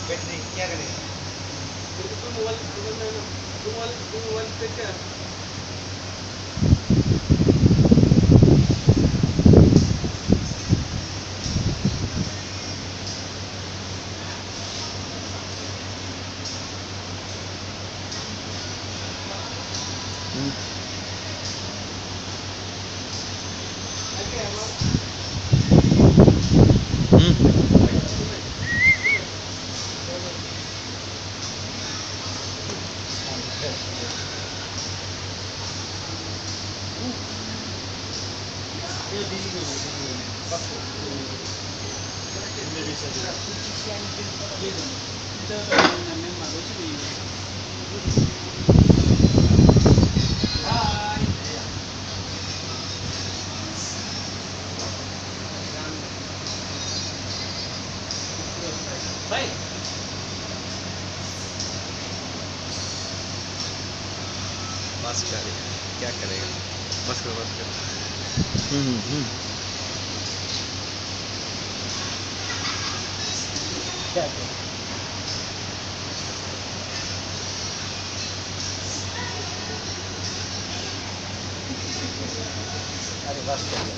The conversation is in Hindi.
बैटरी क्या करेगा? मोबाइल पे क्या भाई बस कर, क्या करेगा? बस करो, बस करो। क्या क्या अरे बस कर